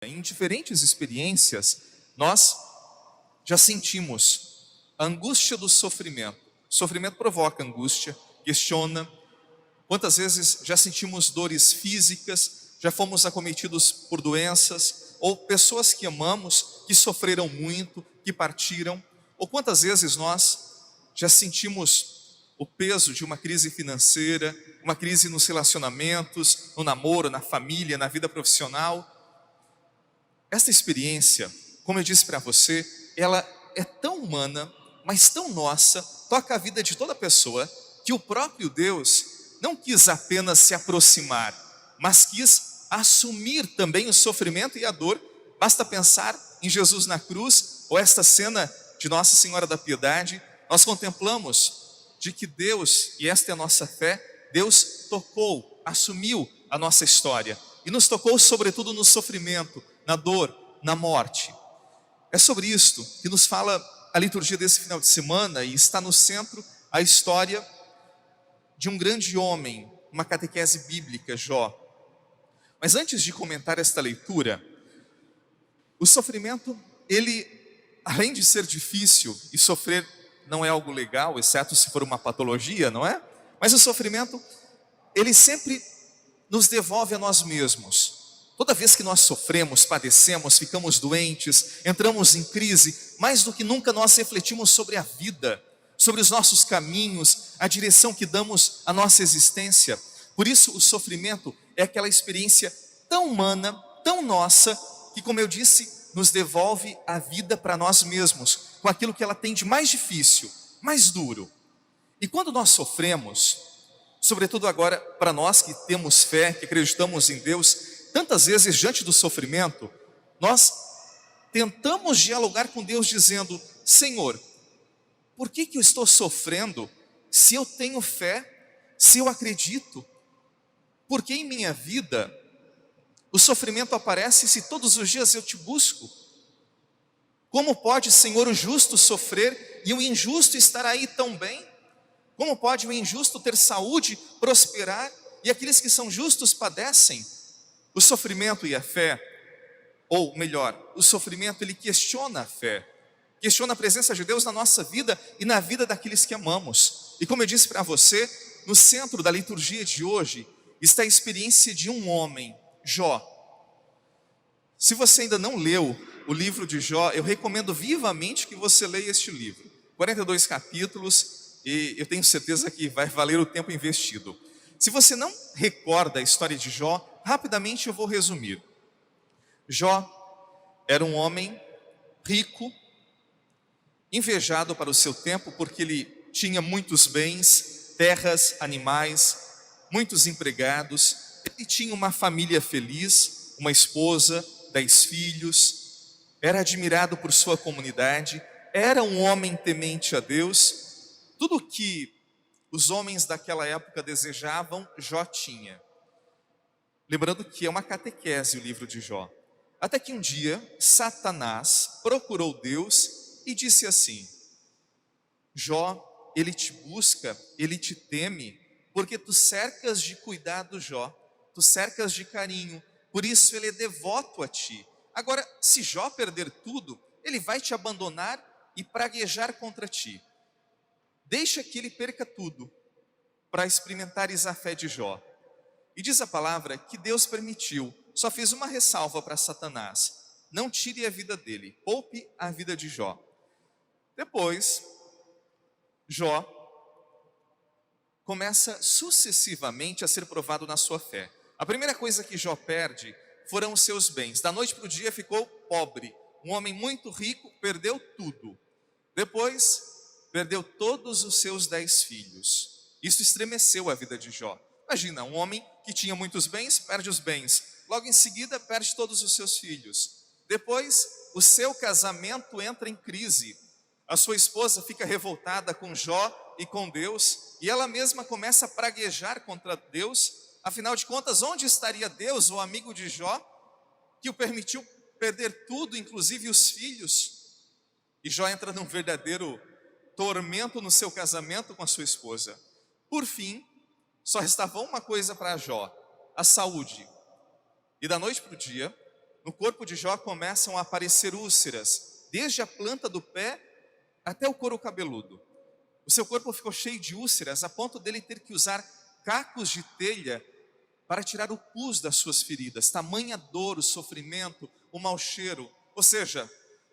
Em diferentes experiências, nós já sentimos a angústia do sofrimento. O sofrimento provoca angústia, questiona. Quantas vezes já sentimos dores físicas, já fomos acometidos por doenças, ou pessoas que amamos, que sofreram muito, que partiram. Ou quantas vezes nós já sentimos o peso de uma crise financeira, uma crise nos relacionamentos, no namoro, na família, na vida profissional. Esta experiência, como eu disse para você, ela é tão humana, mas tão nossa, toca a vida de toda pessoa, que o próprio Deus não quis apenas se aproximar, mas quis assumir também o sofrimento e a dor. Basta pensar em Jesus na cruz, ou esta cena de Nossa Senhora da Piedade. Nós contemplamos de que Deus, e esta é a nossa fé, Deus tocou, assumiu a nossa história, e nos tocou sobretudo no sofrimento, na dor, na morte. É sobre isto que nos fala a liturgia desse final de semana, e está no centro a história de um grande homem, uma catequese bíblica, Jó. Mas antes de comentar esta leitura, o sofrimento, ele, além de ser difícil, e sofrer não é algo legal, exceto se for uma patologia, não é? Mas o sofrimento, ele sempre nos devolve a nós mesmos. Toda vez que nós sofremos, padecemos, ficamos doentes, entramos em crise, mais do que nunca nós refletimos sobre a vida, sobre os nossos caminhos, a direção que damos à nossa existência. Por isso o sofrimento é aquela experiência tão humana, tão nossa, que, como eu disse, nos devolve a vida para nós mesmos, com aquilo que ela tem de mais difícil, mais duro. E quando nós sofremos, sobretudo agora para nós que temos fé, que acreditamos em Deus, tantas vezes diante do sofrimento, nós tentamos dialogar com Deus dizendo: Senhor, por que eu estou sofrendo se eu tenho fé, se eu acredito? Por que em minha vida o sofrimento aparece se todos os dias eu te busco? Como pode, Senhor, o justo sofrer e o injusto estar aí tão bem? Como pode o injusto ter saúde, prosperar, e aqueles que são justos padecem? O sofrimento e a fé, ou melhor, o sofrimento, ele questiona a fé, questiona a presença de Deus na nossa vida e na vida daqueles que amamos. E como eu disse para você, no centro da liturgia de hoje está a experiência de um homem, Jó. Se você ainda não leu o livro de Jó, eu recomendo vivamente que você leia este livro. 42 capítulos, e eu tenho certeza que vai valer o tempo investido. Se você não recorda a história de Jó, rapidamente eu vou resumir. Jó era um homem rico, invejado para o seu tempo, porque ele tinha muitos bens, terras, animais, muitos empregados. Ele tinha uma família feliz, uma esposa, 10 filhos, era admirado por sua comunidade, era um homem temente a Deus. Tudo que os homens daquela época desejavam, Jó tinha. Lembrando que é uma catequese o livro de Jó. Até que um dia, Satanás procurou Deus e disse assim: Jó, ele te busca, ele te teme, porque tu cercas de cuidado Jó, tu cercas de carinho, por isso ele é devoto a ti. Agora, se Jó perder tudo, ele vai te abandonar e praguejar contra ti. Deixa que ele perca tudo, para experimentares a fé de Jó. E diz a palavra que Deus permitiu, só fez uma ressalva para Satanás: não tire a vida dele, poupe a vida de Jó. Depois, Jó começa sucessivamente a ser provado na sua fé. A primeira coisa que Jó perde foram os seus bens. Da noite para o dia ficou pobre. Um homem muito rico perdeu tudo. Depois, perdeu todos os seus 10 filhos. Isso estremeceu a vida de Jó. Imagina, um homem que tinha muitos bens, perde os bens. Logo em seguida, perde todos os seus filhos. Depois, o seu casamento entra em crise. A sua esposa fica revoltada com Jó e com Deus, e ela mesma começa a praguejar contra Deus. Afinal de contas, onde estaria Deus, o amigo de Jó, que o permitiu perder tudo, inclusive os filhos? E Jó entra num verdadeiro tormento no seu casamento com a sua esposa. Por fim, só restava uma coisa para Jó: a saúde. E da noite para o dia, no corpo de Jó começam a aparecer úlceras, desde a planta do pé até o couro cabeludo. O seu corpo ficou cheio de úlceras, a ponto dele ter que usar cacos de telha para tirar o pus das suas feridas. Tamanha dor, o sofrimento, o mau cheiro. Ou seja,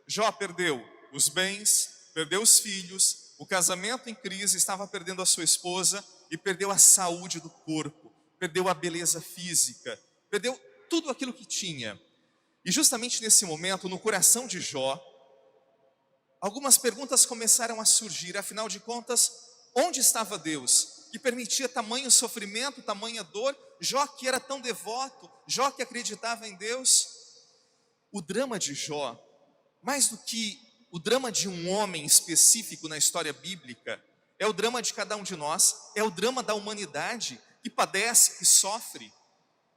Jó perdeu os bens, perdeu os filhos, o casamento em crise, estava perdendo a sua esposa e perdeu a saúde do corpo, perdeu a beleza física, perdeu tudo aquilo que tinha. E justamente nesse momento, no coração de Jó, algumas perguntas começaram a surgir. Afinal de contas, onde estava Deus, que permitia tamanho sofrimento, tamanha dor? Jó que era tão devoto, Jó que acreditava em Deus. O drama de Jó, mais do que o drama de um homem específico na história bíblica, é o drama de cada um de nós, é o drama da humanidade que padece, que sofre.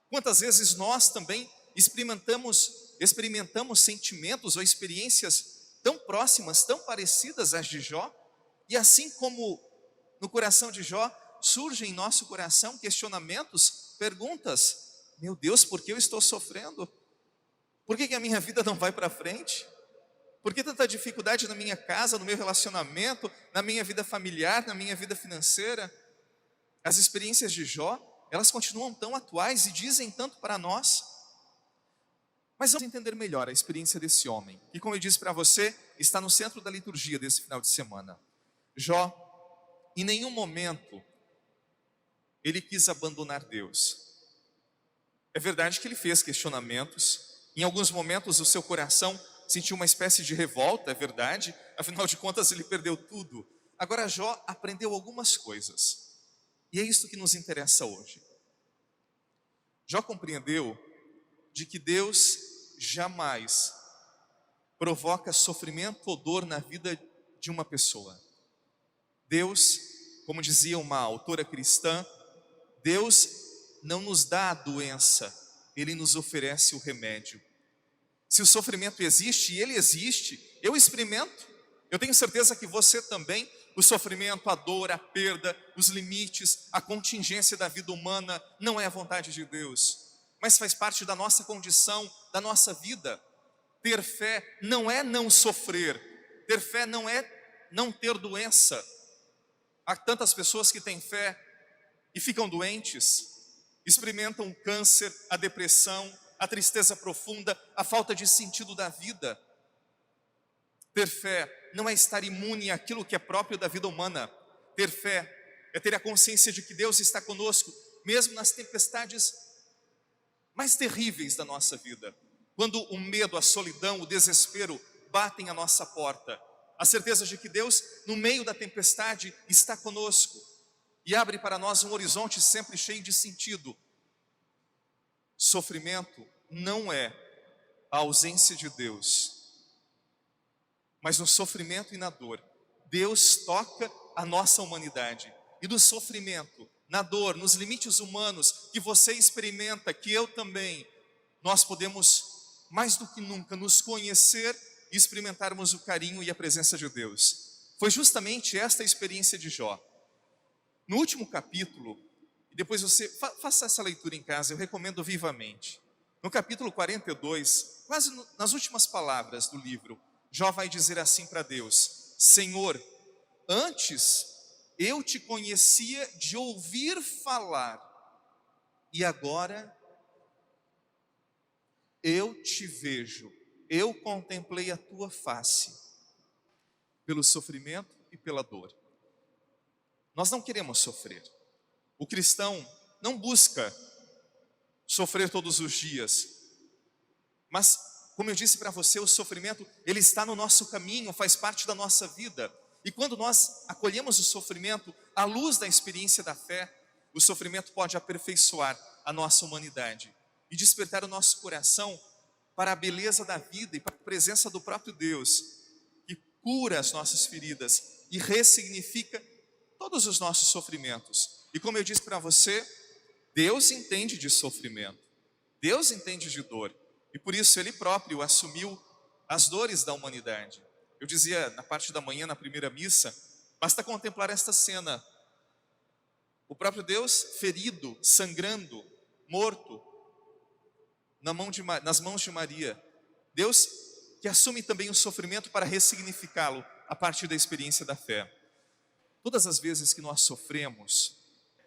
Quantas vezes nós também experimentamos sentimentos ou experiências tão próximas, tão parecidas às de Jó, e assim como no coração de Jó, surgem em nosso coração questionamentos, perguntas: meu Deus, por que eu estou sofrendo? Por que a minha vida não vai para frente? Por que tanta dificuldade na minha casa, no meu relacionamento, na minha vida familiar, na minha vida financeira? As experiências de Jó, elas continuam tão atuais e dizem tanto para nós. Mas vamos entender melhor a experiência desse homem, que, como eu disse para você, está no centro da liturgia desse final de semana. Jó, em nenhum momento, ele quis abandonar Deus. É verdade que ele fez questionamentos, em alguns momentos o seu coração sentiu uma espécie de revolta, é verdade, afinal de contas ele perdeu tudo. Agora Jó aprendeu algumas coisas, e é isso que nos interessa hoje. Jó compreendeu de que Deus jamais provoca sofrimento ou dor na vida de uma pessoa. Deus, como dizia uma autora cristã, Deus não nos dá a doença, Ele nos oferece o remédio. Se o sofrimento existe, e ele existe, eu experimento, eu tenho certeza que você também, o sofrimento, a dor, a perda, os limites, a contingência da vida humana, não é a vontade de Deus, mas faz parte da nossa condição, da nossa vida. Ter fé não é não sofrer, ter fé não é não ter doença. Há tantas pessoas que têm fé e ficam doentes, experimentam o câncer, a depressão, a tristeza profunda, a falta de sentido da vida. Ter fé não é estar imune àquilo que é próprio da vida humana. Ter fé é ter a consciência de que Deus está conosco, mesmo nas tempestades mais terríveis da nossa vida. Quando o medo, a solidão, o desespero batem à nossa porta, a certeza de que Deus, no meio da tempestade, está conosco e abre para nós um horizonte sempre cheio de sentido. Sofrimento não é a ausência de Deus, mas no sofrimento e na dor, Deus toca a nossa humanidade. E no sofrimento, na dor, nos limites humanos que você experimenta, que eu também, nós podemos, mais do que nunca, nos conhecer e experimentarmos o carinho e a presença de Deus. Foi justamente esta a experiência de Jó. No último capítulo, e depois você faça essa leitura em casa, eu recomendo vivamente. No capítulo 42, quase nas últimas palavras do livro, Jó vai dizer assim para Deus: Senhor, antes eu te conhecia de ouvir falar, e agora eu te vejo, eu contemplei a tua face, pelo sofrimento e pela dor. Nós não queremos sofrer. O cristão não busca sofrer todos os dias, mas, como eu disse para você, o sofrimento, ele está no nosso caminho, faz parte da nossa vida. E quando nós acolhemos o sofrimento à luz da experiência da fé, o sofrimento pode aperfeiçoar a nossa humanidade e despertar o nosso coração para a beleza da vida e para a presença do próprio Deus, que cura as nossas feridas e ressignifica todos os nossos sofrimentos. E como eu disse para você, Deus entende de sofrimento, Deus entende de dor, e por isso Ele próprio assumiu as dores da humanidade. Eu dizia na parte da manhã, na primeira missa, basta contemplar esta cena. O próprio Deus ferido, sangrando, morto, nas mãos de Maria. Deus que assume também o sofrimento para ressignificá-lo a partir da experiência da fé. Todas as vezes que nós sofremos,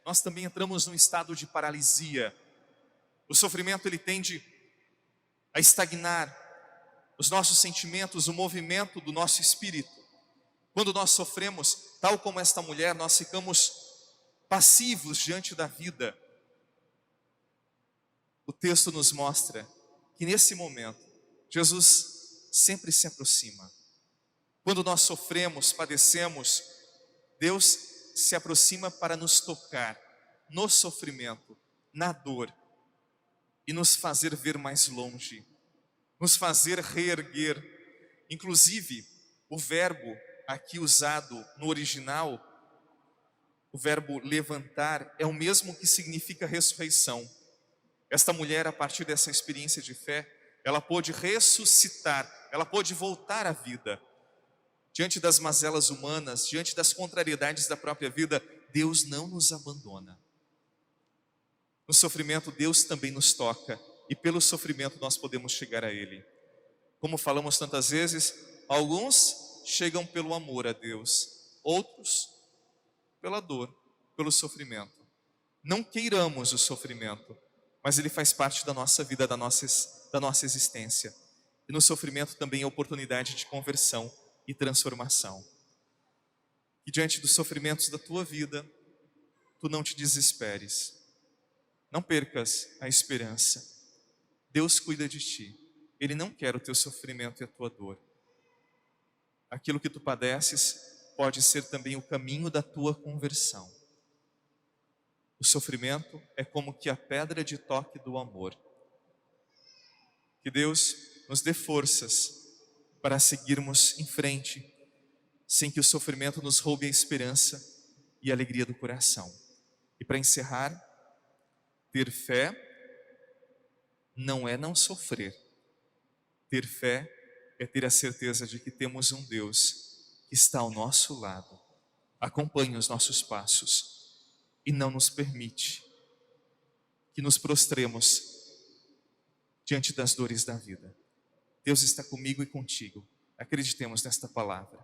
nós também entramos num estado de paralisia. O sofrimento ele tende a estagnar os nossos sentimentos, o movimento do nosso espírito. Quando nós sofremos, tal como esta mulher, nós ficamos passivos diante da vida. O texto nos mostra que nesse momento, Jesus sempre se aproxima. Quando nós sofremos, padecemos, Deus se aproxima para nos tocar no sofrimento, na dor, e nos fazer ver mais longe, nos fazer reerguer. Inclusive, o verbo aqui usado no original, o verbo levantar, é o mesmo que significa ressurreição. Esta mulher, a partir dessa experiência de fé, ela pôde ressuscitar, ela pôde voltar à vida. Diante das mazelas humanas, diante das contrariedades da própria vida, Deus não nos abandona. No sofrimento, Deus também nos toca, e pelo sofrimento nós podemos chegar a Ele. Como falamos tantas vezes, alguns chegam pelo amor a Deus, outros pela dor, pelo sofrimento. Não queiramos o sofrimento, mas ele faz parte da nossa vida, da nossa existência. E no sofrimento também é oportunidade de conversão e transformação. E diante dos sofrimentos da tua vida, tu não te desesperes. Não percas a esperança. Deus cuida de ti. Ele não quer o teu sofrimento e a tua dor. Aquilo que tu padeces pode ser também o caminho da tua conversão. O sofrimento é como que a pedra de toque do amor. Que Deus nos dê forças para seguirmos em frente, sem que o sofrimento nos roube a esperança e a alegria do coração. E para encerrar, ter fé não é não sofrer. Ter fé é ter a certeza de que temos um Deus que está ao nosso lado, acompanha os nossos passos e não nos permite que nos prostremos diante das dores da vida. Deus está comigo e contigo. Acreditemos nesta palavra.